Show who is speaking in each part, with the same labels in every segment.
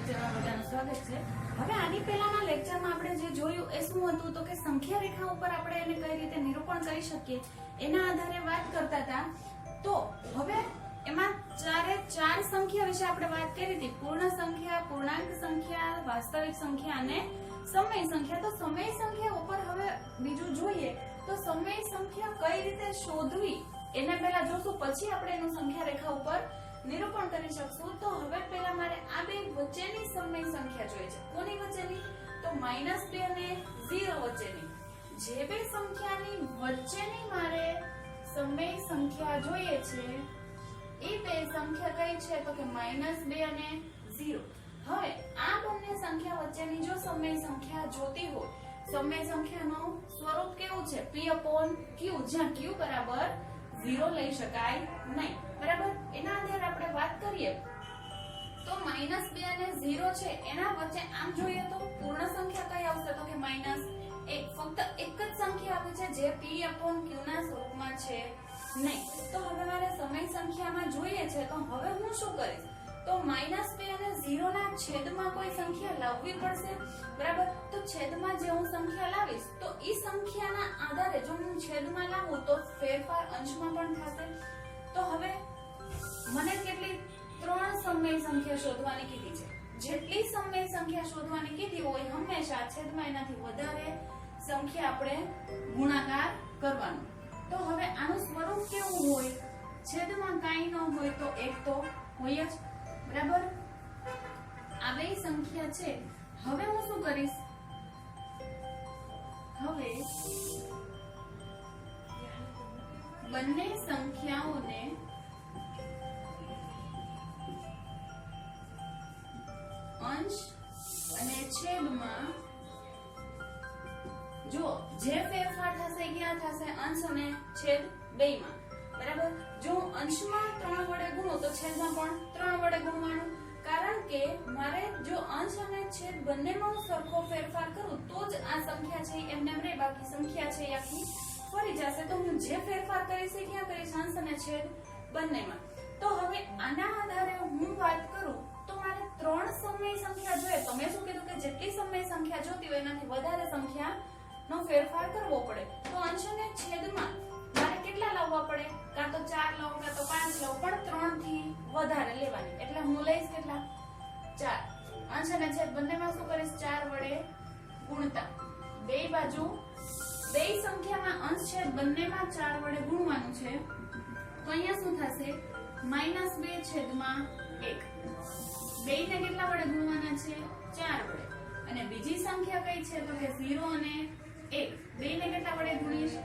Speaker 1: લેક્ચરમાં બધાનું સ્વાગત છે। હવે આની પહેલાના લેક્ચરમાં આપણે જે જોયું એ શું હતું તો કે સંખ્યા રેખા ઉપર આપણે એને કઈ રીતે નિરૂપણ કરી શકીએ એના આધારે વાત કરતા હતા। તો હવે એમાં ચાર સંખ્યા વિશે આપણે વાત કરી હતી, પૂર્ણ સંખ્યા, પૂર્ણાંક સંખ્યા, વાસ્તવિક સંખ્યા અને સમય સંખ્યા। તો સમય સંખ્યા ઉપર હવે બીજું જોઈએ તો સમય સંખ્યા કઈ રીતે શોધવી એને પહેલા જોશું, પછી આપણે એનું સંખ્યા રેખા ઉપર નિરૂપણ કરી શકશું। તો હવે પહેલા મારે આ બે વચ્ચેની સમય સંખ્યા જોઈએ છે। કોની વચ્ચેની? તો -2 અને 0 વચ્ચેની। જે બે સંખ્યાની વચ્ચેની મારે સમય સંખ્યા જોઈએ છે એ બે સંખ્યા કઈ છે તો કે -2 અને 0। હવે આ બંને સંખ્યા વચ્ચેની જો સમય સંખ્યા જોતી હોય, સમય સંખ્યાનું સ્વરૂપ કેવું છે? p/q, જ્યાં q બરાબર 0 લઈ શકાય નહીં, બરાબર? એના આધારે આપણે વાત કરીએ તો -2 અને 0 છે એના વચ્ચે આમ જોઈએ તો પૂર્ણ સંખ્યા કઈ આવશે તો કે -1। ફક્ત એક જ સંખ્યા આપી છે જે p/q ના સ્વરૂપમાં છે નહીં। તો હવે મારે સમય સંખ્યામાં જોઈએ છે તો હવે હું શું કરીશ તો -2 અને 0 ના છેદમાં કોઈ સંખ્યા લાવવી પડશે, બરાબર? તો છેદમાં જે હું સંખ્યા લાવીશ તો ઈ સંખ્યાના આધારે જો હું છેદમાં લાવું તો ફેરફાર અંશમાં પણ થશે। તો હવે મને કેટલી 3 સમય સંખ્યા શોધવાની કીધી છે। જેટલી સમય સંખ્યા શોધવાની કીધી હોય હંમેશા છેદમાં એનાથી વધારે સંખ્યા આપણે ગુણાકાર કરવાનો। તો હવે આનું સ્વરૂપ કેવું હોય? છેદમાં કાંઈ ન હોય તો એક તો હોય જ, બરાબર? આ બે સંખ્યા છે। હવે હું શું કરીશ? હવે બંને સંખ્યાઓને અંશ અને છેદમાં જો જે ફેરફાર થશે ક્યાં થશે? અંશ અને છેદ બેયમાં, બરાબર? જો હું અંશમાં 3 વડે ગુણું તો છેદમાં પણ 3 વડે ગુણવાનું, કારણ કે મારે જો અંશ અને છેદ બંનેમાં સરખો ફેરફાર કરું તો જ આ સંખ્યા છે એમને રહે, બાકી સંખ્યા છે આખી ફરી જશે। તો હું જે ફેરફાર કરીશ એ ક્યાં કરીશ? અંશ અને છેદ બંનેમાં। તો હવે આના આધારે હું વાત કરું તો મારે 3 સમય સંખ્યા જોઈએ। તમે શું કીધું કે જેટલી સમય સંખ્યા જોતી હોય એનાથી વધારે સંખ્યા નો ફેરફાર કરવો પડે। તો અંશ અને છેદમાં મારે કેટલા લાવવા પડે? કાં તો 4 લઉં કાં તો 5 લઉં, પણ 3 થી વધારે લેવાની। એટલે હું લઈશ કેટલા? 4। અંશ અને છેદ બંનેમાં શું કરીશ? 4 વડે ગુણતા બે બાજુ બે સંખ્યામાં અંશ છેદ બંનેમાં 4 વડે ગુણવાનું છે। તો અહીંયા શું થશે? -2/1। બેયને કેટલા વડે ગુણવાના છે? 4 વડે। અને બીજી સંખ્યા કઈ છે તો કે 0 અને 1, બેયને કેટલા વડે ગુણીશ?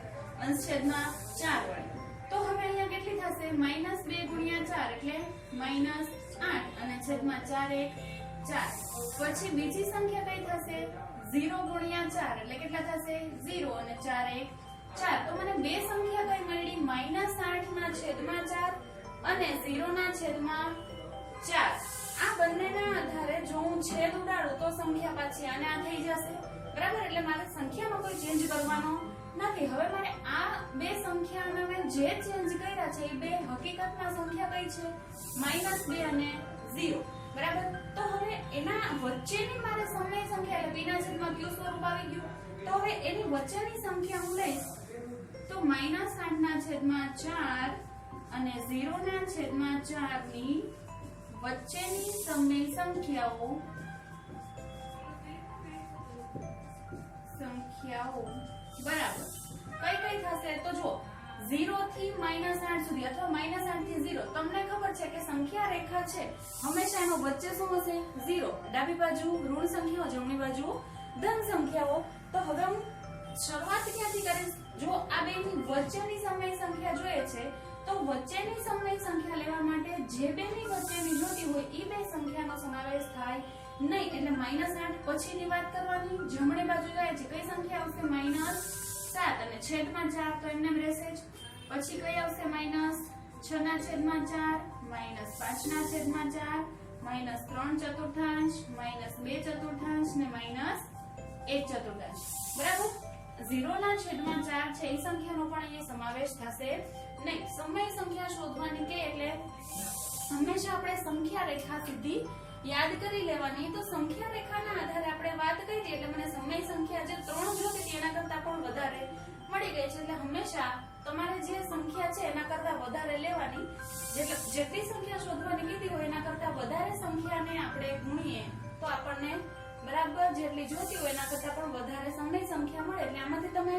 Speaker 1: અંશ છેદમાં 4 વડે। તો હવે અહીંયા કેટલી થશે? -2 ગુણ્યા 4 એટલે -8 અને છેદમાં 4 1 4। પછી બીજી સંખ્યા કઈ થશે? 0 ગુણ્યા 4 એટલે કેટલા થશે? 0 અને 4 1 4। તો મને બે સંખ્યા કઈ મળી? -8 ના છેદમાં 4 અને 0 ના છેદમાં 4। આ બંનેના આધારે જો હું છેદ ઉડાડું તો સંખ્યા પાછી આને આ થઈ જશે, બરાબર? એટલે મારે સંખ્યામાં કોઈ ચેન્જ કરવાનો નથી। હવે મારે આ બે સંખ્યામાં મેં જે ચેન્જ કર્યા છે એ બે હકીકતમાં સંખ્યા કઈ છે? -2 અને 0, બરાબર? તો હવે એના વચ્ચેની મારે સમય સંખ્યા એટલે p ના છેદમાં q સ્વરૂપ આવી ગયું। તો હવે એની વચ્ચેની સંખ્યા હું લઈશ તો -8 ના છેદમાં 4 અને 0 ના છેદમાં 4 ની વચ્ચેની સમય સંખ્યાઓ બરાબર કઈ કઈ થશે? તો જો 0 થી -8 સુધી અથવા -8 થી 0, તમને ખબર છે કે સંખ્યા રેખા છે હંમેશા એનો વચ્ચે શું હશે? 0। ડાબી બાજુ ઋણ સંખ્યાઓ, જમણી બાજુ ધન સંખ્યાઓ। તો હવે હું શરૂઆત ક્યાંથી કરીશ? જો આ બેની વચ્ચેની સમય સંખ્યા જોઈએ છે તો વચ્ચેની સમય સંખ્યા લેવા માટે જે બેની વચ્ચેની જોતી હોય એ બે સંખ્યાનો સમાવેશ થાય નહીં, એટલે -8 પછીની વાત કરવાની। જમણી બાજુ જાય છે કઈ સંખ્યા આવશે? -7 અને છેદમાં 4 તો એમને રહેશે જ। પછી કઈ આવશે? -6 ના છેદમાં 4, -5 ના છેદમાં 4, -3/4, -2/4 ને -1/4, બરાબર? 0 ના છેદમાં 4 છે એ સંખ્યાનો પણ અહીંયા સમાવેશ થશે નહીં। સમય સંખ્યા શોધવાની કે એટલે હંમેશા આપણે સંખ્યા રેખા સીધી યાદ કરી લેવાની. તો સંખ્યા રેખાના આધારે આપણે વાત કરી એટલે મને સમય સંખ્યા જે 3 જોતી હતી એના કરતા પણ વધારે મળી ગઈ છે. એટલે હંમેશા તમારે જે સંખ્યા છે એના કરતા વધારે લેવાની. જેટલી સંખ્યા શોધવાની કીધી હોય એના કરતા વધારે સંખ્યાને આપણે ગુણીએ તો આપણને બરાબર જેટલી જોતી હોય એના કરતા પણ વધારે સમય સંખ્યા મળે. એટલે આમાંથી તમે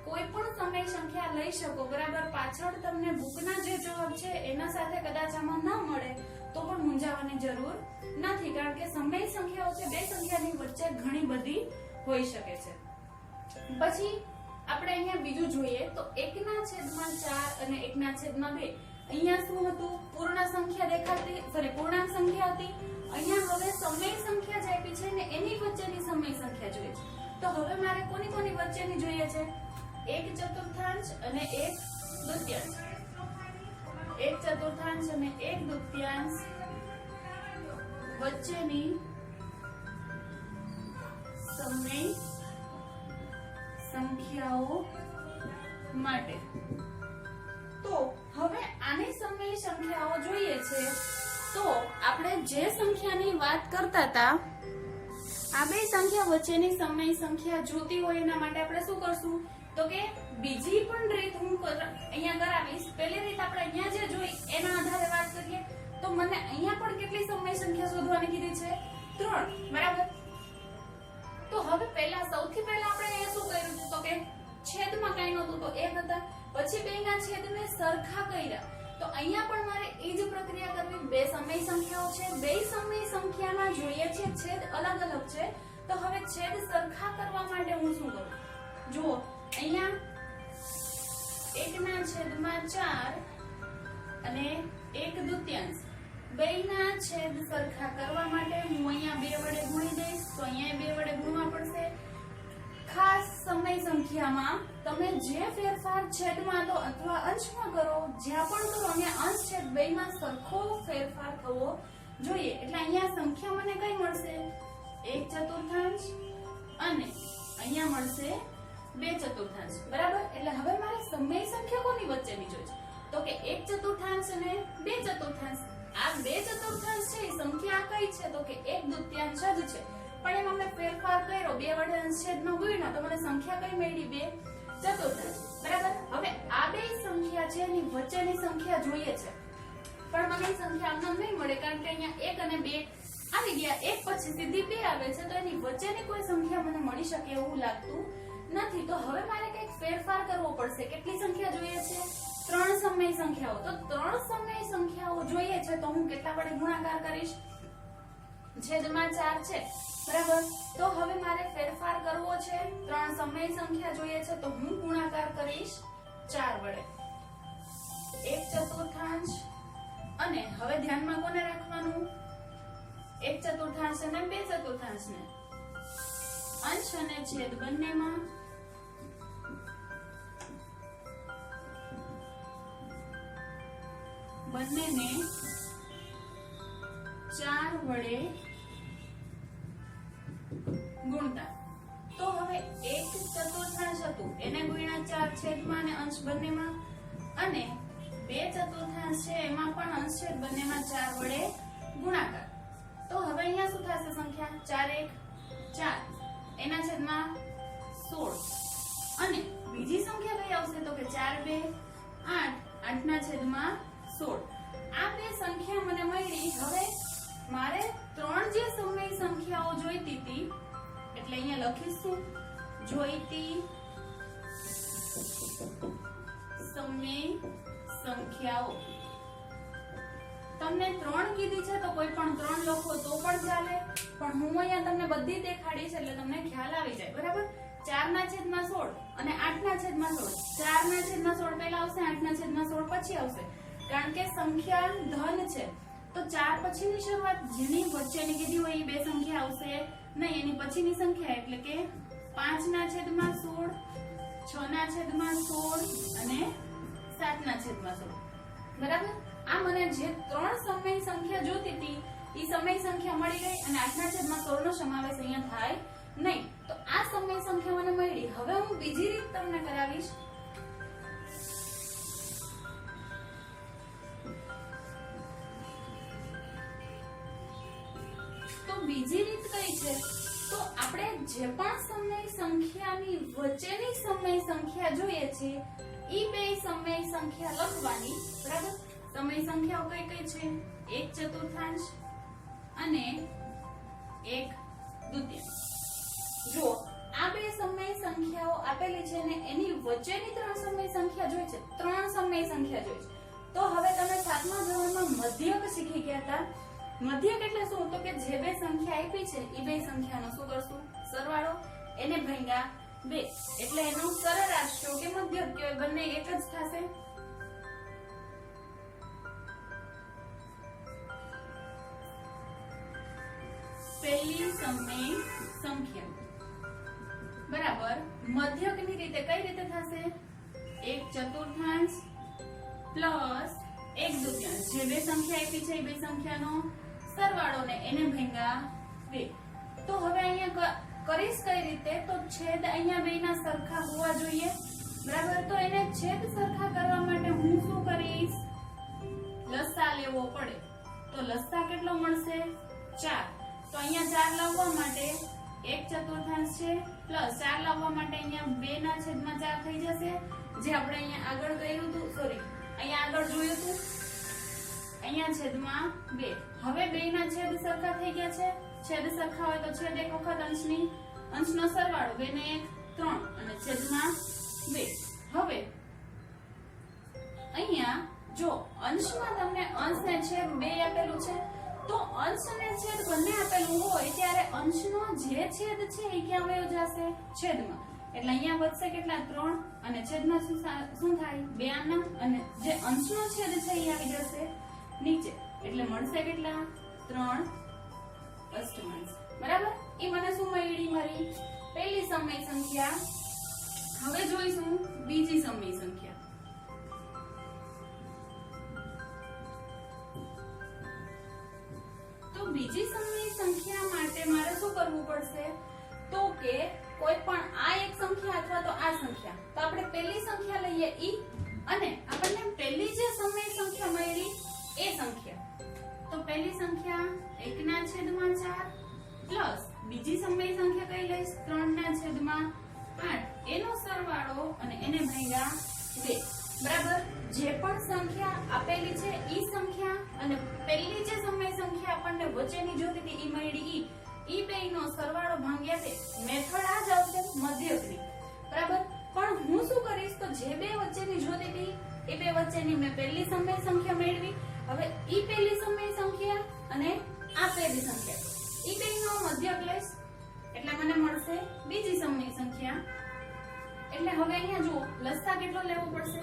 Speaker 1: કોઈ પણ સમય સંખ્યા લઈ શકો. બરાબર, પાછળ તમને બુકના જે જવાબ છે એના સાથે કદાચ આમાં ન મળે તો પણ મૂંઝાવાની જરૂર નથી, કારણ કે સમય સંખ્યાઓ છે બે સંખ્યાની વચ્ચે ઘણી બધી હોઈ શકે છે. પછી આપણે અહીંયા બીજું જોઈએ તો 1/4 અને 1/2. અહીંયા શું હતું? પૂર્ણ સંખ્યા દેખાતી, પૂર્ણાંક સંખ્યા હતી. અહીંયા હવે સમય સંખ્યા જે આપી છે ને એની વચ્ચેની સમય સંખ્યા જોઈએ છે. તો હવે મારે કોની કોની વચ્ચેની જોઈએ છે? 1/4 અને 1/2. 1/4 અને 1/2 વચ્ચેની સમય સંખ્યાઓ માટે. તો હવે આની સમય સંખ્યાઓ જોઈએ છે. તો આપણે જે સંખ્યાની વાત કરતા હતા આ બે સંખ્યા વચ્ચેની સમય સંખ્યા જોતી હોય એના માટે આપણે શું કરશું? તો કે બીજી પણ રીત હું અહીંયા કરાવીશ. પહેલી રીત આપણે અહીંયા જે જોઈ એના આધારે વાત કરીએ તો મને અહીંયા પણ કેટલી સમય સંખ્યા શોધવાની કીધી છે? 3. બરાબર. તો હવે સૌથી પહેલા આપણે અહીંયા શું કર્યું છે? તો કે છેદમાં કઈ નહોતું તો 1 હતા. પછી બેના છેદને સરખા કર્યા. તો અહીંયા પણ મારે એ જ પ્રક્રિયા કરવી. બે સમય સંખ્યાઓ છે, બે સમય સંખ્યામાં જોઈએ છે છેદ અલગ અલગ છે. તો હવે છેદ સરખા કરવા માટે હું શું કરું? જુઓ, અહીંયા 1/4 અને 1/2 બેયના છેદ સરખા કરવા માટે હું અહીંયા 2 વડે ગુણી દઈશ. તો અહીંયા 2 વડે ગુણવા પડશે. ખાસ સમય સંખ્યામાં તમે જે ફેરફાર છેદમાં તો અથવા અંશમાં કરો, જ્યાં પણ કરો અહીંયા અંશ છેદ બેયમાં સરખો ફેરફાર થવો જોઈએ. એટલે અહીંયા સંખ્યા મને કઈ મળશે? 1/4 અને અહીંયા મળશે 2/4. બરાબર. એટલે હવે મારે સમય સંખ્યા કોની વચ્ચેની જોઈએ? તો કે 1/4 અને 2/4. આ 2/4 છે એ સંખ્યા કઈ છે? તો કે 1/2 જ છે. પણ એમાં મેં ફેરફાર કર્યો, 2 વડે અંશછેદમાં ગુણ્યા તો મને સંખ્યા કઈ મળી? 2/4. બરાબર. હવે આ બે સંખ્યા છે એની વચ્ચેની સંખ્યા જોઈએ છે, પણ મને સંખ્યા આમ નહીં મળે, કારણ કે અહીંયા 1 અને 2 આવી ગયા. 1 પછી સીધી 2 આવે છે, તો એની વચ્ચેની કોઈ સંખ્યા મને મળી શકે એવું લાગતું નથી. તો હવે મારે કંઈક ફેરફાર કરવો પડશે. કેટલી સંખ્યા જોઈએ છે? 3 સમય સંખ્યાઓ. તો 3 સમય સંખ્યાઓ જોઈએ છે તો હું કેટલા વડે ગુણાકાર કરીશ? છેદમાં 4 છે. બરાબર. તો હવે મારે ફેરફાર કરવો છે. 3 સમય સંખ્યા જોઈએ છે તો હું ગુણાકાર કરીશ 4 વડે. 1/4 અને હવે ધ્યાનમાં કોને રાખવાનું? 1/4 અને 2/4 ને. અંશ અને છેદ બંનેમાં બંનેને 4 વડે ગુણતા. તો હવે 1/4 હતું એને ગુણ્યા 4 છેદમાં અને અંશ બંનેમાં, અને 2/4 છે એમાં પણ અંશ છેદ બંનેમાં 4 વડે ગુણાકાર. તો હવે અહીંયા શું થશે સંખ્યા? 4 1 4 એના છેદમાં 16 અને બીજી સંખ્યા કઈ આવશે? તો કે 4 2 8 8 ના છેદમાં 16. આ બે સંખ્યા મને મળી. હવે મારે 3 જે સમય સંખ્યાઓ જોઈતી હતી એટલે અહીંયા લખીશું જોઈતી સમય સંખ્યાઓ. તમને 3 કીધી છે તો કોઈ પણ 3 લખો તો પણ ચાલે, પણ હું અહીંયા તમને બધી દેખાડીશ એટલે તમને ખ્યાલ આવી જાય. બરાબર. 4/16 અને 8/16. 4/16 પહેલા આવશે, 8/16 પછી આવશે, કારણ કે સંખ્યા ધન છે. તો 4 પછીની શરૂઆત જેની વચ્ચેની કીધી હોય એ બે સંખ્યા આવશે નહીં. એની પછીની સંખ્યા એટલે કે 5/16, 6/16 અને 7/16. બરાબર. આ મને જે 3 સમય સંખ્યા જોતી હતી એ સમય સંખ્યા મળી ગઈ અને 8/16 નો સમાવેશ અહીંયા થાય નહીં. તો આ સમય સંખ્યા મને મળી. હવે હું બીજી રીત તમને કરાવીશ. તો બીજી રીત કઈ છે, તો આપણે જે પણ સમય સંખ્યાની વચ્ચેની સમય સંખ્યા જોઈએ છે ઈ બે સમય સંખ્યા લખવાની, બરાબર? સમય સંખ્યાઓ કઈ કઈ છે? 1/4 અને 1/2. જો આ બે સમય સંખ્યાઓ આપેલી છે ને એની વચ્ચેની ત્રણ સમય સંખ્યા જોઈ છે, ત્રણ સમય સંખ્યા જોઈ છે. તો હવે તમે 7મા ધોરણમાં મધ્યક શીખી ગયા હતા. મધ્યક એટલે શું? તો કે જે બે સંખ્યા આપી છે એ બે સંખ્યાનો શું કરશું? સરવાળો, એને ભાગ્યા 2, એટલે એનો સરેરાશ કયો કે મધ્યક કયો, બંને એક જ થશે. પહેલી સમય સંખ્યા બરાબર મધ્યકની રીતે કઈ રીતે થશે? 1/4 પ્લસ 1/2. જે બે સંખ્યા આપી છે એ બે સંખ્યાનો સરવાળો ને એને ભાગ્યા 2. તો હવે અહીંયા કરીશ કઈ રીતે? તો છેદ અહીંયા બેના સરખા હોવા જોઈએ, બરાબર? તો એને છેદ સરખા કરવા માટે હું શું કરીશ? લસા લેવો પડે. તો લસા કેટલો મળશે? 4. તો અહીંયા 4 લાવવા માટે 1/4 છે પ્લસ 4 લાવવા માટે અહીંયા 2/4 થઈ જશે, જે આપણે અહીંયા આગળ કર્યું હતું, સોરી અહીંયા આગળ જોયું હતું, અહીંયા છેદમાં 2. હવે 2 ના છેદ સરખા થઈ ગયા છે. છેદ સરખા હોય તો છેદ એક વખત અંશનો સરવાળો 2 ને 1 3 અને છેદમાં 2. હવે અહીંયા જો અંશમાં તમને અંશ ને છેદ 2 આપેલું છે, તો અંશ અને છેદ બંને આપેલું હોય ત્યારે અંશનો જે છેદ છે એ ક્યાં વયો જશે? છેદમાં. એટલે અહીંયા વધશે કેટલા? 3 અને છેદમાં શું થાય? 2 આના, અને જે અંશનો છેદ છે એ આવી જશે નીચે, એટલે મળશે કેટલા? 3 અષ્ટમાંશ. બરાબર? એ મને શું મળી? મારી પહેલી સમય સંખ્યા. હવે જોઈશું બીજી સમય સંખ્યા. બીજી સમય સંખ્યા માટે મારે શું કરવું પડશે? તો કે કોઈ પણ આ એક સંખ્યા અથવા તો આ સંખ્યા, તો આપણે પહેલી સંખ્યા લઈએ ઈ, અને આપણને પહેલી જે સમય સંખ્યા મળી એ સંખ્યા. તો પહેલી સંખ્યા 1/4 પ્લસ બીજી સમય સંખ્યા કઈ લઈશ? 3/8, એનો સરવાળો અને એને ભાગ્યા 2. બરાબર? જે પણ સંખ્યા આપેલી છે ઈ સંખ્યા અને પહેલી જે સમય સંખ્યા આપણને વચ્ચેની જોતી હતી ઈ મળી ઈ બેયનો સરવાળો ભાગ્યા 2. મેથડ આ જ આવશે મધ્યકની. બરાબર? પણ હું શું કરીશ? તો જે બે વચ્ચેની જોતી હતી એ બે વચ્ચેની મેં પહેલી સમય સંખ્યા મેળવી. હવે ઈ પહેલી સમય સંખ્યા અને આ પહેલી સંખ્યા, ઈ બેયનો મધ્યક લઈશ એટલે મને મળશે બીજી સમય સંખ્યા. એટલે હવે અહીંયા જુઓ લસા કેટલો લેવો પડશે?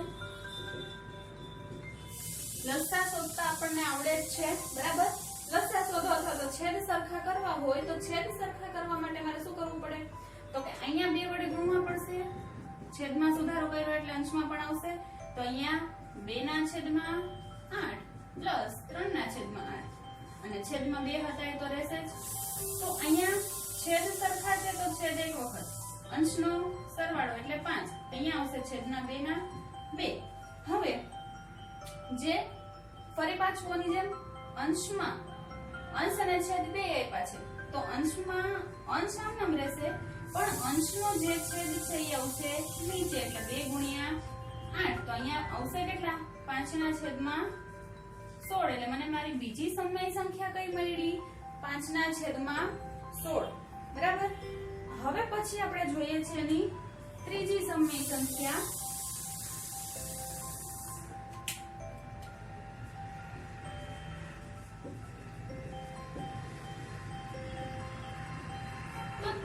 Speaker 1: લસા શોધતા આપણને આવડે જ છે, બરાબર? લસા શોધો અથવા તો છેદ સરખા કરવા હોય તો છેદ સરખા કરવા માટે મારે શું કરવું પડે? તો કે અહીંયા 2 વડે ગુણવા પડશે. છેદમાં સુધારો કર્યો એટલે અંશમાં પણ આવશે. તો અહીંયા 2/8 પ્લસ 3/8 અને છેદમાં 2 હતા એ તો રહેશે જ. તો અહીંયા છેદ સરખા છે તો છેદ એક વખત, અંશનો સરવાળો એટલે 5, અહીંયા આવશે છેદના 2/2. હવે જે ફરી પાછું આની જેમ અંશમાં અંશ અને છેદ 2 આપ્યા છે, તો અંશમાં અંશ આમ રહેશે, પણ અંશનો જે છેદ છે એ આવશે નીચે, એટલે 2/8. તો અહીંયા આવશે કેટલા? 5/16. એટલે મને મારી બીજી સમય સંખ્યા કઈ મળી? 5/16. બરાબર? હવે પછી આપણે જોઈએ છે એની ત્રીજી સમય સંખ્યા.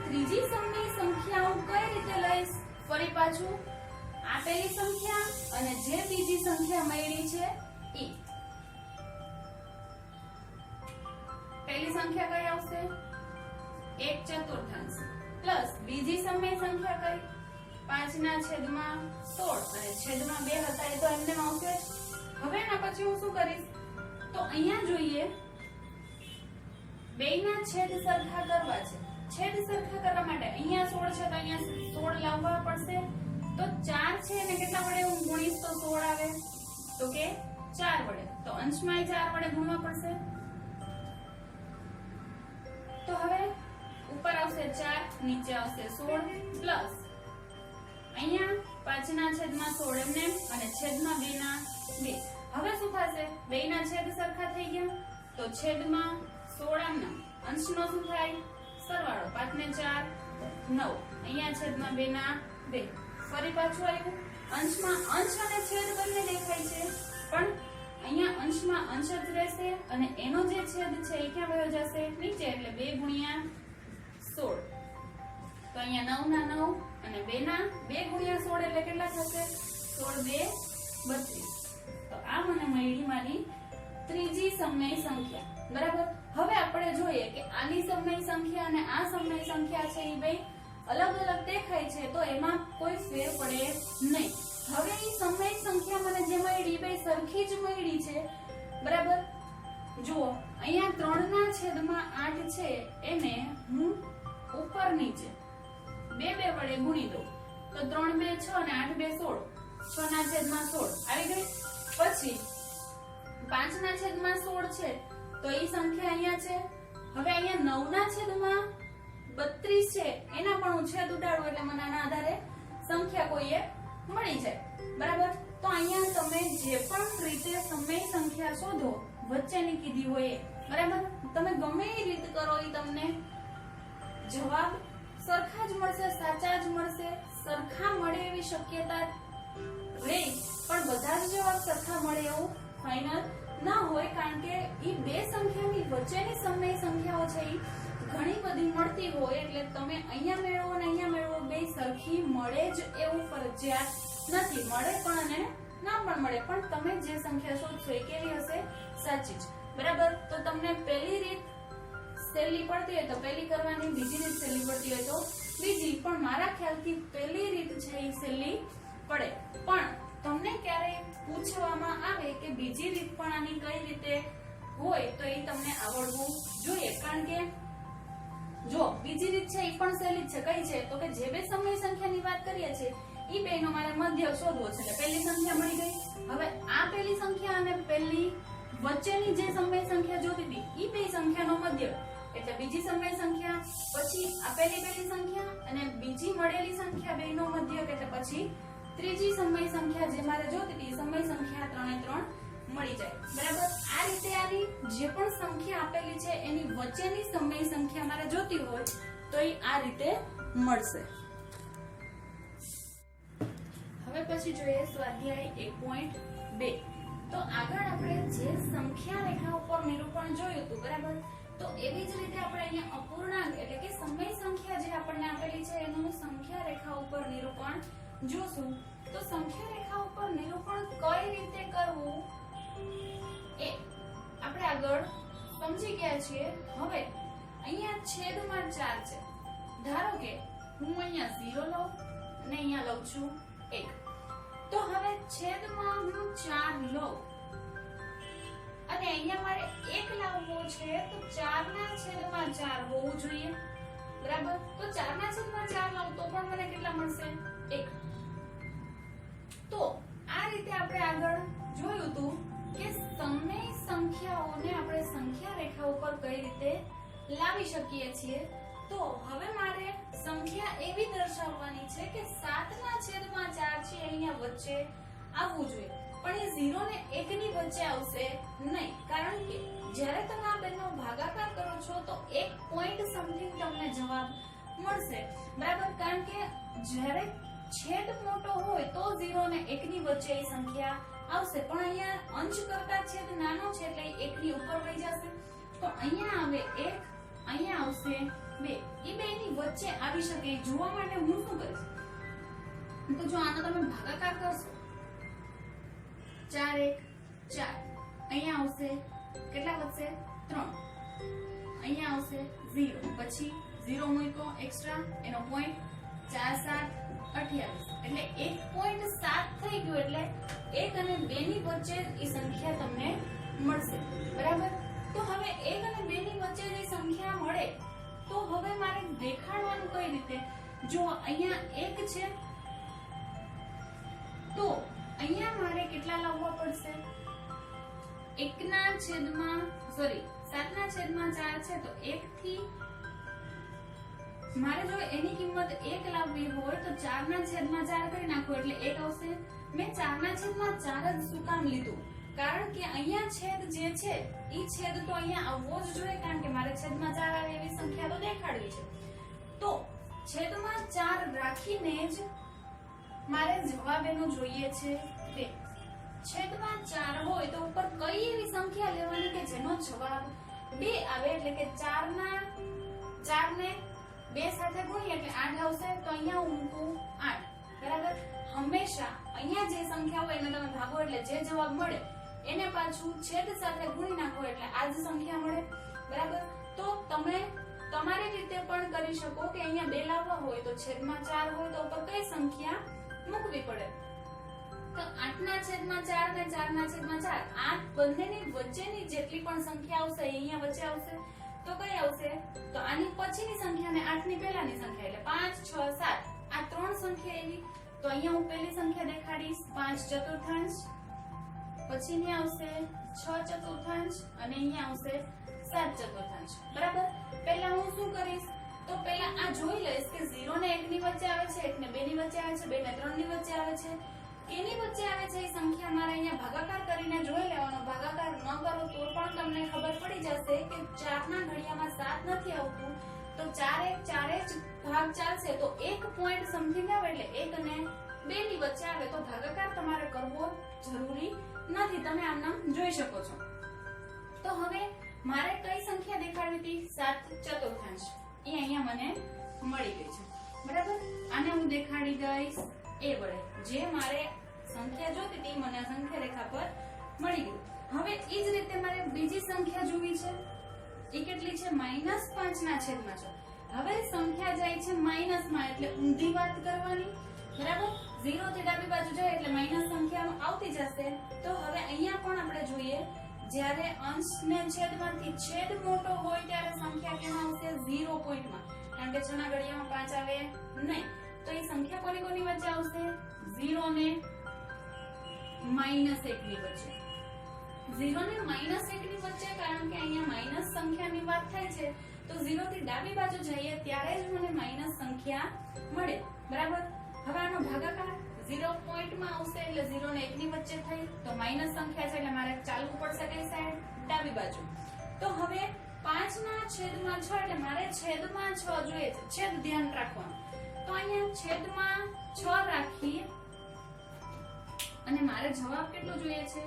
Speaker 1: ત્રીજી સમય સંખ્યા હું કઈ રીતે લઈશ? ફરી પાછું આપેલી સંખ્યા અને જે બીજી સંખ્યા મળી છે ઈ. પહેલી સંખ્યા કઈ આવશે? 1/4 પ્લસ બીજી સમય સંખ્યા કઈ? 5/16 અને છેદમાં 2 હતા એ તો એમને આવશે. હવે એના પછી હું શું કરીશ? તો અહીંયા જોઈએ 2 ના છેદ સરખા કરવા છે. છેદ સરખા કરવા માટે અહીંયા 16 છે તો અહીંયા 16 લાવવા પડશે. તો 4 છે એને કેટલા વડે હું ગુણીશ તો 16 આવે? તો કે 4 વડે. તો અંશમાં 4 વડે ગુણવા પડશે. તો હવે ઉપર આવશે 4, નીચે આવશે 16 પ્લસ અહીંયા 5 ના છેદમાં 16 એમને અને છેદમાં 2 ના 2. હવે શું થશે? 2 ના છેદ સરખા થઈ ગયા તો છેદમાં 16 ના અંશનો શું થાય? સરવાળો. 5 ને 4 9. અહીંયા છેદમાં 2 ના 2. ફરી પાછું આવ્યું. અંશમાં અંશ અને છેદ બંને દેખાય છે, પણ અહીંયા અંશમાં અંશ જ રહેશે અને એનો જે છેદ છે એ ક્યાં વયો જશે? નીચે. એટલે 2 ગુણ્યા 16. તો અહીંયા 9 ના 9 અને 2 ના 2 ગુણ્યા 16 એટલે કેટલા થશે? 16 2 32. તો આ મને મળી મારી ત્રીજી સમય સંખ્યા. બરાબર. હવે આપણે જોઈએ કે આની સમય સંખ્યા અને આ સમય સંખ્યા છે એ બે અલગ અલગ દેખાય છે, તો એમાં કોઈ ફેર પડે નહીં. હવે એ સમય સંખ્યા મને જે મળી બે સરખી જ મળી છે. બરાબર. જુઓ અહીંયા 3 ના છેદમાં 8 છે એને હું ઉપર નીચે 2 2 વડે ગુણી દઉં તો 3 2 6 અને 8 2 16. 6 ના છેદમાં 16 આવી ગઈ. પછી 5 ના છેદમાં 16 છે તો એ સંખ્યા અહીંયા છે. હવે અહીંયા 9 ના છેદમાં 32 છે એના પણ હું છેદ ઉડાડું એટલે મને આના આધારે સંખ્યા કોઈએ મળી જાય. બરાબર. તો અહીંયા તમે જે પણ રીતે સમય સંખ્યા શોધો વચ્ચેની કીધી હોય એ. બરાબર. તમે ગમે એ રીત કરો એ તમને જવાબ સરખા જ મળશે, સાચા જ મળશે. સરખા મળે એવી શક્યતા રહે, પણ બધા જ જવાબ સરખા મળે એવું ફાઇનલ ના હોય, કારણ કે એ બે સંખ્યાની વચ્ચેની સમય સંખ્યાઓ છે એ ઘણી બધી મળતી હોય. એટલે તમે અહીંયા મેળવો અને અહીંયા મેળવો બે સરખી મળે જ એવું ફરજિયાત નથી. મળે પણ અને ના પણ મળે, પણ તમે જે સંખ્યા શોધશો એ કેવી હશે? સાચી જ. બરાબર. તો તમને પહેલી રીત સહેલી પડતી હોય તો પહેલી કરવાની, બીજી રીત સહેલી પડતી હોય તો બીજી. પણ મારા ખ્યાલથી પહેલી રીત છે એ સહેલી પડે. પણ તમને ક્યારેય પૂછવામાં આવે કે બીજી રીત પણ આની કઈ રીતે હોય તો એ તમને આવડવું જોઈએ. કારણ કે જો બીજી રીત છે એ પણ સહેલી છે. કઈ છે? તો કે જે બે સમય સંખ્યાની વાત કરીએ છીએ એ બેનો મારે મધ્ય શોધવો છે. એટલે પહેલી સંખ્યા મળી ગઈ. હવે આ પહેલી સંખ્યા અને પહેલી વચ્ચેની જે સમય સંખ્યા જોતી હતી એ બે સંખ્યાનો મધ્ય એટલે બીજી સમય સંખ્યા, પછી આ પહેલી સંખ્યા અને બીજી મળેલી સંખ્યા બેનો મધ્ય એટલે પછી ત્રીજી સમય સંખ્યા જે મારે જોતી હતી સમય સંખ્યા 3 3 મળી જાય. બરાબર. આ રીતે આની જે પણ સંખ્યા આપેલી છે એની વચ્ચેની સમય સંખ્યા મારે જોતી હોય તો એ આ રીતે મળશે. હવે પછી જોઈએ સ્વાધ્યાય 1.2. તો આગળ આપણે જે સંખ્યા રેખા ઉપર નિરૂપણ જોયું હતું. બરાબર. તો એવી જ રીતે આપણે અહીંયા અપૂર્ણાંક એટલે કે સમય સંખ્યા જે આપણને આપેલી છે એનું સંખ્યા રેખા ઉપર નિરૂપણ જોશું. તો સંખ્યા રેખા ઉપર નિરૂપણ કઈ રીતે કરવું એ આપણે આગળ સમજી ગયા છીએ. હવે અહીંયા છેદમાં 4 છે. ધારો કે હું અહીંયા 0 લઉં અને અહીંયા લઉં છું 1. તો હવે છેદમાં હું 4 લઉં અને અહીંયા મારે 1 લાવવો છે તો 4 ના છેદમાં 4 હોવું જોઈએ. બરાબર. તો 4 ના છેદમાં 4 લાવ તો પણ મને કેટલા મળશે? 1. તો આ રીતે આપણે આગળ જોયું હતું કે સમય સંખ્યાઓને આપણે સંખ્યા રેખા ઉપર કઈ રીતે લાવી શકીએ છીએ. તો હવે મારે સંખ્યા એવી દર્શાવવાની છે કે 7 ના છેદમાં 4 છે અહીંયા વચ્ચે આવવું જોઈએ, પણ એ 0 ને 1 ની વચ્ચે આવશે નહીં. કારણ કે જ્યારે તમે આ બેનો ભાગાકાર કરો છો તો 1 પોઈન્ટ સમથિંગ તમને જવાબ મળશે. બરાબર. કારણ કે જ્યારે છેદ મોટો હોય તો 0 ને 1 ની વચ્ચે એ સંખ્યા આવશે, પણ અહીંયા અંશ કરતા છેદ નાનો છે એટલે 1 ની ઉપર વહી જશે. તો અહીંયા આવે 1, અહીંયા આવશે 2. એ બેની વચ્ચે આવી શકે એ જોવા માટે હું શું કરીશ? તો જો આનો તમે ભાગાકાર કરશો 4 1 4, અહીંયા આવશે કેટલા વધશે? 3. અહીંયા આવશે 0, પછી 0 મૂકો એક્સ્ટ્રા એનો પોઈન્ટ 4 7 28 એટલે 1.7 થઈ ગયું. એટલે 1 અને 2 ની વચ્ચે એ સંખ્યા તમને મળશે. બરાબર. તો હવે 1 અને 2 ની વચ્ચે જે સંખ્યા મળે તો હવે મારે દેખાડવાનું કઈ રીતે? જો અહીંયા 1 છે તો અહીંયા મારે કેટલા લાવવા પડશે? 1 ના છેદમાં 7/4 છે તો 1 થી મારે જો એની કિંમત 1 લાવવી હોય તો 4/4 કરી નાખો એટલે 1 આવશે. મેં 4/4 જ શું કામ લીધું? કારણ કે અહીંયા છેદ જે છે ઈ છેદ તો અહીંયા આવવો જ જોઈએ, કારણ કે મારે છેદમાં 4 આવે એવી સંખ્યા તો દેખાડવી છે. તો છેદમાં 4 રાખીને જ મારે જવાબ એનો જોઈએ છે 2. છેદમાં 4 હોય તો ઉપર કઈ એવી સંખ્યા લેવાની કે જેનો જવાબ 2 આવે, એટલે કે 4 ને 2 સાથે ગુણીએ એટલે 8 આવશે. તો અહીંયા હું મૂકું 8. બરાબર. હંમેશા અહીંયા જે સંખ્યા હોય એને તમે ભાગો એટલે જે જવાબ મળે એને પાછું છેદ સાથે ગુણી નાખો એટલે આ જ સંખ્યા મળે. બરાબર. તો તમે તમારી રીતે પણ કરી શકો કે અહીંયા 2 લાવવા હોય તો છેદમાં 4 હોય તો ઉપર કઈ સંખ્યા મૂકવી પડે. તો 8/4 ને 4/4 આ બંનેની વચ્ચેની જેટલી પણ સંખ્યા આવશે અહીંયા વચ્ચે આવશે. તો કઈ આવશે? તો આની પછીની સંખ્યા અને 8 ની પહેલાની સંખ્યા એટલે 5, 6, 7 આ ત્રણ સંખ્યા એવી. તો અહીંયા હું પહેલી સંખ્યા દેખાડીશ 5/4, પછીની આવશે 6/4 અને અહીંયા આવશે 7/4. બરાબર. પહેલા હું શું કરીશ તો પહેલા આ જોઈ લઈશ કે 0 ને 1 ની વચ્ચે આવે છે, 1 ને 2 ની વચ્ચે આવે છે, 2 ને 3 ની વચ્ચે આવે છે. કેની વચ્ચે આવે છે એ સંખ્યા મારે અહીંયા ભાગાકાર કરીને જોઈ લેવાનો. ભાગાકાર ન કરો તો પણ તમને ખબર પડી જશે કે 4 ના ઘડિયામાં 7 નથી આવતું, તો 4 જ ભાગ ચાલશે. તો 1 પોઈન્ટ સમથિંગ આવે એટલે 1 અને 2 ની વચ્ચે આવે તો ભાગાકાર તમારે કરવો જરૂરી નથી. તમે આમ નામ જોઈ શકો છો. તો હવે મારે કઈ સંખ્યા દેખાડવી હતી? 7/4 એ અહીંયા મને મળી ગઈ છે. બરાબર. આને હું દેખાડી દઈશ એ વડે. જે મારે સંખ્યા જોતી હતી મને સંખ્યા રેખા પર મળી ગઈ. હવે એ જ રીતે મારે બીજી સંખ્યા જોવી છે. એ કેટલી છે? -5/6. હવે સંખ્યા જાય છે માઈનસમાં એટલે ઊંધી વાત કરવાની. બરાબર. 0 થી ડાબી બાજુ જાય એટલે માઈનસ સંખ્યા આવતી જશે. તો હવે અહીંયા પણ આપણે જોઈએ જ્યારે અંશ ને છેદમાંથી છેદ મોટો હોય ત્યારે સંખ્યા કેમ આવશે? 0 પોઈન્ટમાં. કારણ કે 6 ના ઘડિયામાં 5 આવે નહીં. તો એ સંખ્યા કોની વચ્ચે આવશે? 0 ને -1 ની વચ્ચે. 0 ને -1 ની વચ્ચે, કારણ કે અહીંયા માઈનસ સંખ્યાની વાત થાય છે. તો 0 થી ડાબી બાજુ જઈએ ત્યારે જ મને માઈનસ સંખ્યા મળે. બરાબર. હવે આનો ભાગાકાર 0 પોઈન્ટમાં આવશે એટલે 0 ને 1 ની વચ્ચે થઈ. તો માઈનસ સંખ્યા છે એટલે મારે ચાલવું પડશે કઈ સાઈડ? ડાબી બાજુ. તો હવે 5/6 એટલે મારે છેદમાં 6 જોઈએ છે. છેદ ધ્યાન રાખવાનું. તો અહીંયા છેદમાં 6 રાખી અને મારે જવાબ કેટલો જોઈએ છે?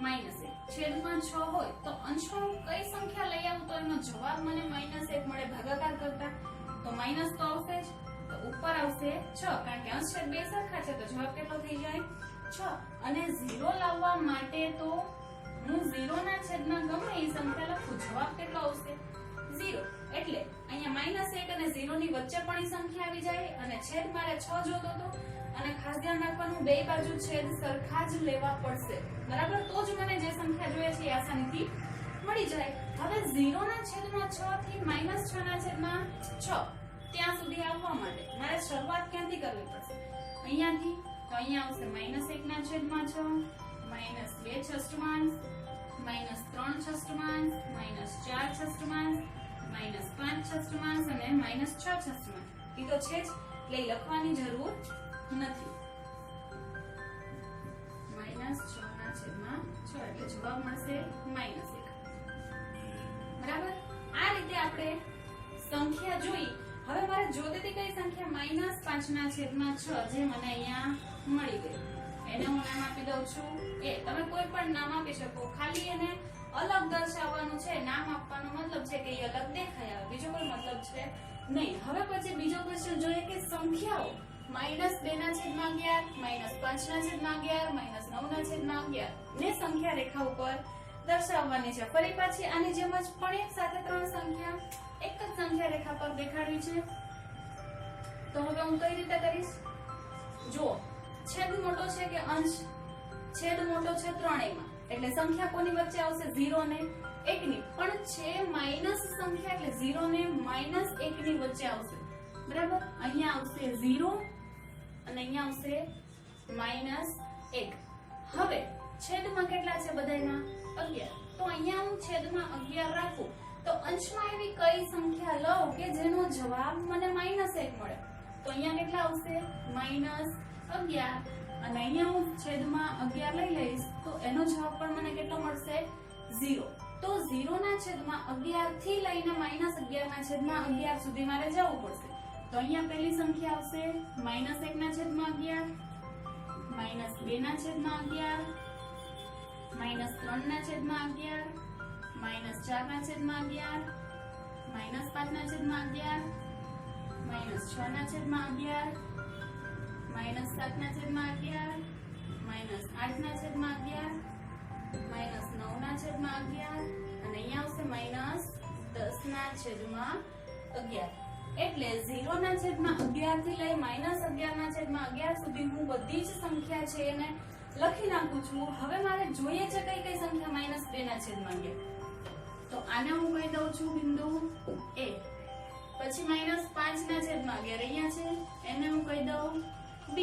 Speaker 1: -1. છેદમાં 6 હોય તો અંશમાં કઈ સંખ્યા લઈ આવું તો એનો જવાબ મને -1 મળે ભાગાકાર કરતા. તો માઈનસ તો આવશે જ. તો ઉપર આવશે 6, કારણ કે અંશ છેદ બે સરખા છે તો જવાબ કેટલો થઈ જાય? 6. અને 0 લાવવા માટે તો હું 0 ના છેદમાં ગમે એ સંખ્યા લખું. જવાબ કેટલો આવશે? 0. એટલે અહીંયા -1 અને 0 ની વચ્ચે પણ એ સંખ્યા આવી જાય. અને છેદ મારે 6 જોતો હતો. અને ખાસ ધ્યાન રાખવાનું બે બાજુ છેદ સરખા જ લેવા પડશે. બરાબર. તો જ મને જે સંખ્યા જોઈએ છે એ આસાનીથી મળી જાય. હવે 0 ના છેદમાં 6 થી -6 ના છેદમાં 6 ત્યાં સુધી આવવા માટે મારે શરૂઆત ક્યાંથી કરવી પડશે? અહીંયાથી. તો અહીંયા આવશે -1 ના છેદમાં 6, -2/6, -3/6, -4/6, -5/6 અને -6/6. એ તો છે જ, એટલે લખવાની જરૂર નથી. -6/6 એટલે જવાબ મળશે -1. બરાબર. આ રીતે આપણે સંખ્યા જોઈ. હવે મારે જોતી હતી કઈ સંખ્યા? -5/6 જે મને અહીંયા મળી ગઈ. એને હું નામ આપી દઉં છું એ. તમે કોઈ પણ નામ આપી શકો. ખાલી એને અલગ દર્શાવવાનું છે. નામ આપવાનો મતલબ છે કે એ અલગ દેખાય આવે. બીજો કોઈ મતલબ છે નહીં. હવે પછી બીજો ક્વેશ્ચન જોઈએ કે સંખ્યાઓ -2/11, -5/11, -9/11 ને સંખ્યા રેખા ઉપર દર્શાવવાની છે. ફરી પાછી આની જેમ જ પણ એક સાથે ત્રણ સંખ્યા એક જ સંખ્યા રેખા પર દેખાડવી છે. તો હવે હું કઈ રીતે કરીશ? જો છેદ મોટો છે કે અંશ? છેદ મોટો છે ત્રણેયમાં. એટલે સંખ્યા કોની વચ્ચે આવશે? 0 ને 1 ની. પણ છે માઈનસ સંખ્યા એટલે 0 ને -1 ની વચ્ચે આવશે. બરાબર. અહીંયા આવશે 0 અને અહીંયા આવશે -1. હવે છેદમાં કેટલા છે બધાયમાં? 11. તો તો અહીંયા હું છેદમાં 11 રાખું તો અંશમાં એવી કઈ સંખ્યા લઉં કે જેનો જવાબ મને -1 મળે? તો અહીંયા કેટલા આવશે? -11. અને અહીંયા હું છેદમાં 11 લઈ લઈશ તો એનો જવાબ પણ મને કેટલો મળશે? 0. તો 0 ના છેદમાં 11 થી લઈને -11 ના છેદમાં 11 સુધી મારે જવું પડશે. તો અહીંયા પહેલી સંખ્યા આવશે -1 ના છેદમાં 11, -2 ના છેદમાં 11, -3 ના છેદમાં 11, -4 ના છેદમાં 11, -5 ના છેદમાં 11, -6 ના છેદમાં 11, -7 ના છેદમાં 11, -8 ના છેદમાં 11, -9 ના છેદમાં 11 અને અહીંયા આવશે -10 ના છેદમાં 11. એટલે 0 ના છેદમાં 11 થી લઈ -11 ના છેદમાં 11 સુધી હું બધી જ સંખ્યા છે એને લખી નાખું છું. હવે મારે જોઈએ છે કઈ કઈ સંખ્યા -2 ના છેદમાં 11. તો આને હું કહી દઉં છું બિંદુ A. પછી -5 ના છેદમાં 11 અહીંયા છે એને હું કહી દઉં B.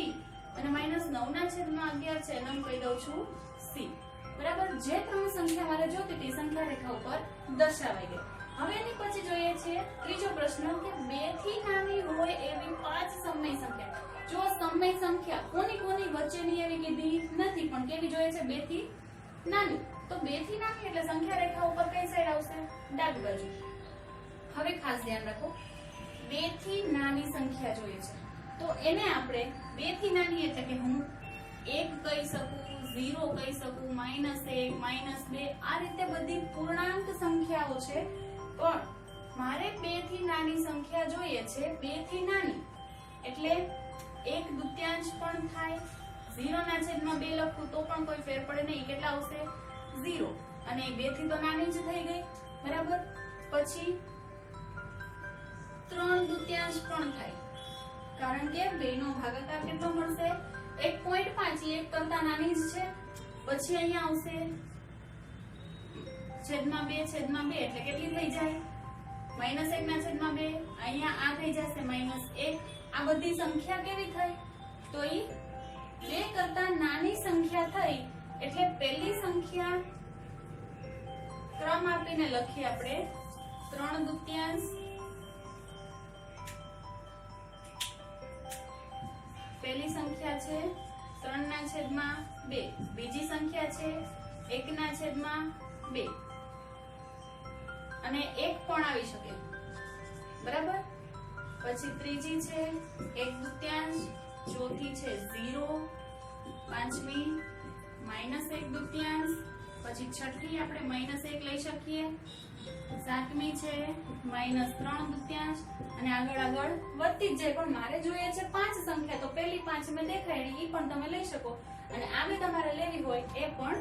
Speaker 1: અને -9 ના છેદમાં 11 છે એને હું કહી દઉં છું C. બરાબર, જે ત્રણ સંખ્યા મારે જોતી હતી સંખ્યા રેખા ઉપર દર્શાવાઈ ગઈ. હવે એની પછી જોઈએ છે ત્રીજો પ્રશ્ન કે 2 થી નાની હોય એવી 5 સમય સંખ્યા. જો સમય સંખ્યા કોની વચ્ચેની એવી કીધી નથી પણ કેવી જોઈએ છે? 2 થી નાની. તો 2 થી નાની એટલે સંખ્યા રેખા ઉપર કઈ સાઈડ આવશે? ડાબી બાજુ. હવે ખાસ ધ્યાન રાખો, 2 થી નાની સંખ્યા જોઈએ છે તો એને આપણે 2 થી નાની એટલે કે હું 1 કહી શકું, 0 કહી શકું, -1, -2 આ રીતે બધી પૂર્ણાંક સંખ્યાઓ છે. પણ મારે 2 થી નાની સંખ્યા જોઈએ છે. 2 થી નાની એટલે 1/2 પણ થાય, 0 ના છેદમાં 2 લખું તો પણ કોઈ ફેર પડે નહીં. કેટલા આવશે? 0. અને 2 થી તો નાની જ થઈ ગઈ. બરાબર, પછી 3/2 પણ થાય કારણ કે 2 નો ભાગાકાર કેટલો મળશે? 1.5. 1 કરતા નાની જ છે. પછી અહીંયા આવશે છેદમાં 2 એટલે કેટલી થઈ જાય? -1 ના છેદમાં 2. અહીંયા આ થઈ જશે -1. આ બધી સંખ્યા કેવી થઈ? તો ઈ 2 કરતા નાની સંખ્યા થઈ. એટલે પહેલી સંખ્યા ક્રમ આપીને લખીએ આપણે 3/2. પહેલી સંખ્યા છે 3 ના છેદમાં 2. બીજી સંખ્યા છે 1 ના છેદમાં 2 અને 1 પણ આવી શકે. બરાબર, પછી ત્રીજી છે 1/2, ચોથી છે 0, પાંચમી -1/2, પછી છઠ્ઠી આપણે -1 લઈ શકીએ, સાતમી છે -3/2 અને આગળ વધતી જ જાય. પણ મારે જોઈએ છે 5 સંખ્યા તો પહેલી 5 મેં દેખાડી ઈ પણ તમે લઈ શકો અને આમે તમારે લેવી હોય એ પણ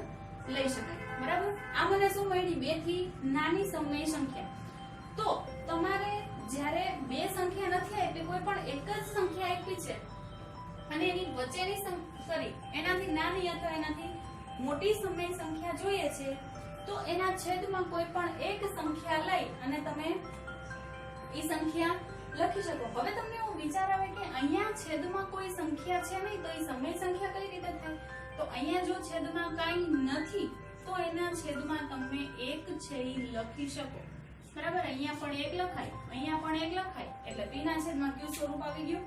Speaker 1: લઈ શકાય. બરાબર, આ મને શું મળી? 2 થી નાની સમય સંખ્યા. તો તમારે જ્યારે 2 સંખ્યા નથી આપી, કોઈ પણ એક જ સંખ્યા આપી છે અને એની વચ્ચેની એનાથી નાની અથવા એનાથી મોટી સમય સંખ્યા જોઈએ છે તો એના છેદમાં કોઈ પણ એક સંખ્યા લઈ અને તમે ઈ સંખ્યા લખી શકો. હવે તમને એવું વિચાર આવે કે અહીંયા છેદમાં કોઈ સંખ્યા છે નહીં તો ઈ સમય સંખ્યા કઈ રીતે થાય? તો અહીંયા જો છેદમાં કાંઈ નથી તો એના છેદમાં તમે એક છે ઈ લખી શકો. બરાબર, અહીંયા પણ 1 લખાય, અહીંયા પણ 1 લખાય એટલે p ના છેદમાં q સ્વરૂપ આવી ગયું.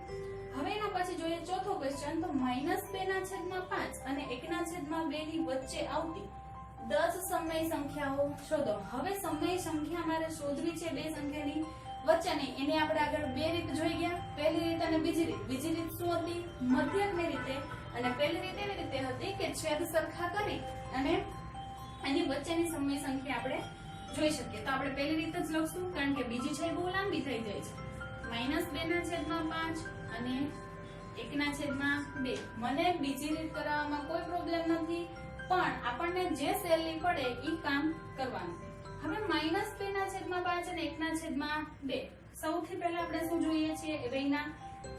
Speaker 1: હવે એના પછી જોઈએ ચોથો ક્વેશ્ચન. તો -2 ના છેદમાં 5 અને 1 ના છેદમાં 2 ની વચ્ચે આવતી 10 સમય સંખ્યાઓ શોધો. હવે સમય સંખ્યા મારે શોધવી છે 2 સંખ્યાની વચ્ચેની. એને આપણે આગળ 2 રીત જોઈ ગયા, પહેલી રીત અને બીજી રીત. બીજી રીત શું હતી? મધ્યકની રીતે. અને પહેલી રીત એવી રીતે હતી કે છેદ સરખા કરી અને એની વચ્ચેની સમય સંખ્યા આપણે જોઈ શકીએ. તો આપણે પહેલી રીત જ લખશું કારણ કે બીજી છે બહુ લાંબી થઈ જાય છે. -2 ના છેદમાં 5 અને 1 ના છેદમાં 2. મને બીજી રીત કરાવવામાં કોઈ પ્રોબ્લેમ નથી પણ આપણને જે સહેલી પડે ઈ કામ કરવાનું. હવે -2 ના છેદમાં 5 અને 1 ના છેદમાં 2. સૌથી પહેલા આપણે શું જોઈએ છીએ? બેયના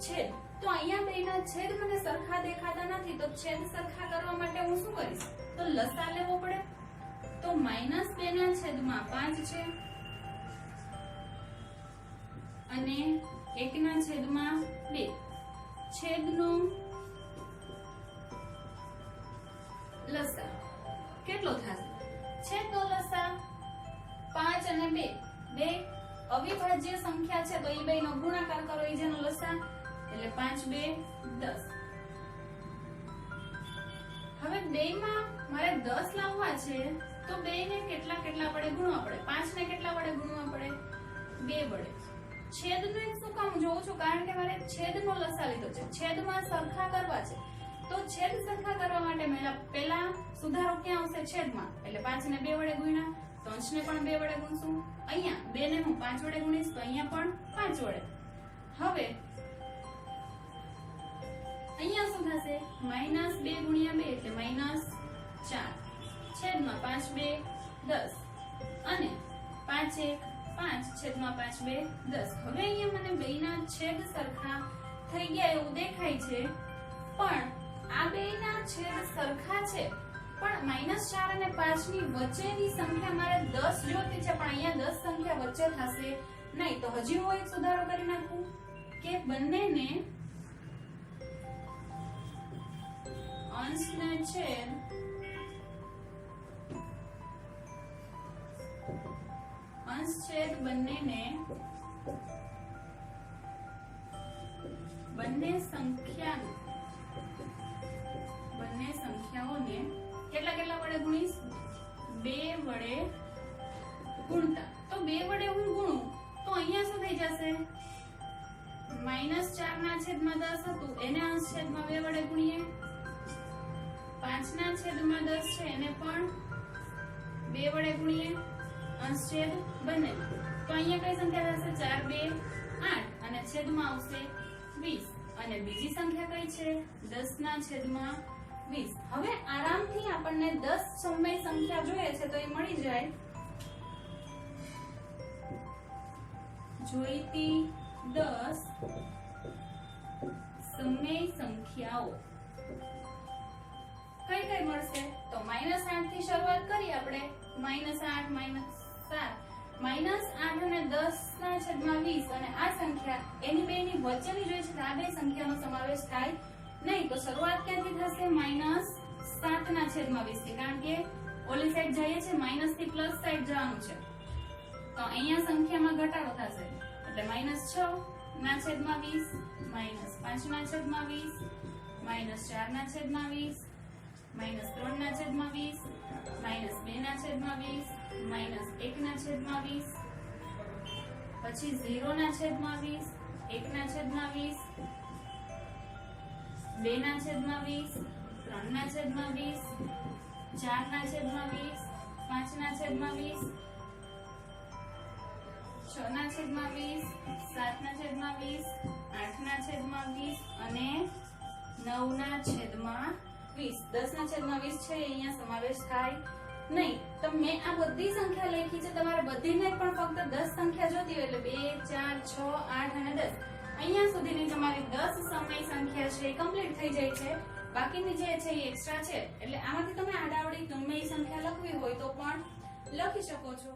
Speaker 1: છેદ. તો અહીંયા બેયના છેદ મને સરખા દેખાતા નથી તો છેદ સરખા કરવા માટે હું શું કરીશ? તો લસા લેવો પડે. તો -2 ના છેદમાં 5 છે અને 1 ના છેદમાં 2. છેદનો લસા કેટલો થશે? છેદનો લસા સંખ્યા છે તો એ બે નો ગુણાકાર કરો, એ જેનો લસા, એટલે 5 2 10. હવે બે માં મારે 10 લાવવા છે તો બે ને કેટલા વડે ગુણવા પડે? 5 ને કેટલા વડે ગુણવા પડે? 2 વડે. છેદને શું કામ જોઉં છું? કારણ કે મારે છેદનો લસા લીધો છે, છેદમાં સરખા કરવા છે. તો છેદ સરખા કરવા માટે પહેલા સુધારો ક્યાં આવશે? છેદમાં. એટલે 5 ને 2 વડે ગુણ્યા તો અંશને પણ 2 વડે ગુણશું. અહીંયા 2 ને હું 5 વડે ગુણીશ તો અહીંયા પણ 5 વડે. હવે અહીંયા શું થશે? -2 ગુણ્યા 2 એટલે -4 છેદમાં 5 2 10 અને 5 1 5 છેદમાં 5 2 10. હવે અહીંયા મને બેયના છેદ સરખા થઈ ગયા એવું દેખાય છે, પણ આ બેયના છેદ સરખા છે પણ -4 અને 5 ની વચ્ચેની સંખ્યા મારે 10 જોતી છે, પણ અહીંયા 10 સંખ્યા વચ્ચે થશે નહીં. તો હજી હું એક સુધારો કરી નાખું કે બંનેને અંશને છેદ બંને સંખ્યાઓને કેટલા વડે ગુણીશ? 2 વડે ગુણતા. તો 2 વડે હું ગુણું તો અહીંયા શું થઈ જશે? -4 ના છેદમાં 10 હતું એને અંશ છેદમાં 2 વડે ગુણીએ. 5 ના છેદમાં 10 છે એને પણ 2 વડે ગુણીએ. અંશ છેદ બંને. તો અહીંયા કઈ સંખ્યા થશે? 4 2 8 અને છેદમાં આવશે 20. અને બીજી સંખ્યા કઈ છે? 10 ના છેદમાં 20. હવે આરામથી આપણને 10 સમય સંખ્યા જોઈએ છે તો એ મળી જાય. જોઈતી 10 સમય સંખ્યાઓ કઈ કઈ મળશે? તો -8 થી શરૂઆત કરી આપણે. -8 -7 -8 અને 10 ના છેદમાં 20 અને આ સંખ્યા એની બેની વચ્ચેની જોઈએ છે. આ બે સંખ્યાનો સમાવેશ થાય નહીં. તો શરૂઆત ક્યાંથી થશે? -7 ના છેદમાં 20 થી, કારણ કે ઓલી સાઈડ જઈએ છે માઈનસ થી પ્લસ સાઈડ જવાનું છે. તો અહીંયા સંખ્યામાં ઘટાડો થશે એટલે -6 ના છેદમાં 20 -5 ના છેદમાં 20 -4 ના છેદમાં 20 -3 ના છેદમાં 20 -2 ના છેદમાં 20 -1 ના છેદમાં 20 પછી 0 ના છેદમાં 20 1 ના છેદમાં 20 2 ના છેદમાં 20 3 ના છેદમાં 20 4 ના છેદમાં 20 5 ના છેદમાં 20 6 ના છેદમાં 20 7 ના છેદમાં 20 8 ના છેદમાં 20 અને 9 ના છેદમાં 20. 10 ના છેદમાં 20 છે અહીંયા સમાવેશ થાય નહીં. તો મેં આ બધી સંખ્યા લખી છે, તમારે બધીને પણ ફક્ત 10 સંખ્યા જોતી હોય એટલે 2 4 6 8 અને 10 અહીંયા સુધીની તમારી 10 સમય સંખ્યા છે એ કમ્પ્લીટ થઈ જાય છે. બાકીની જે છે એ એક્સ્ટ્રા છે, એટલે આમાંથી તમે આડાવડી ગમે એ સંખ્યા લખવી હોય તો પણ લખી શકો છો.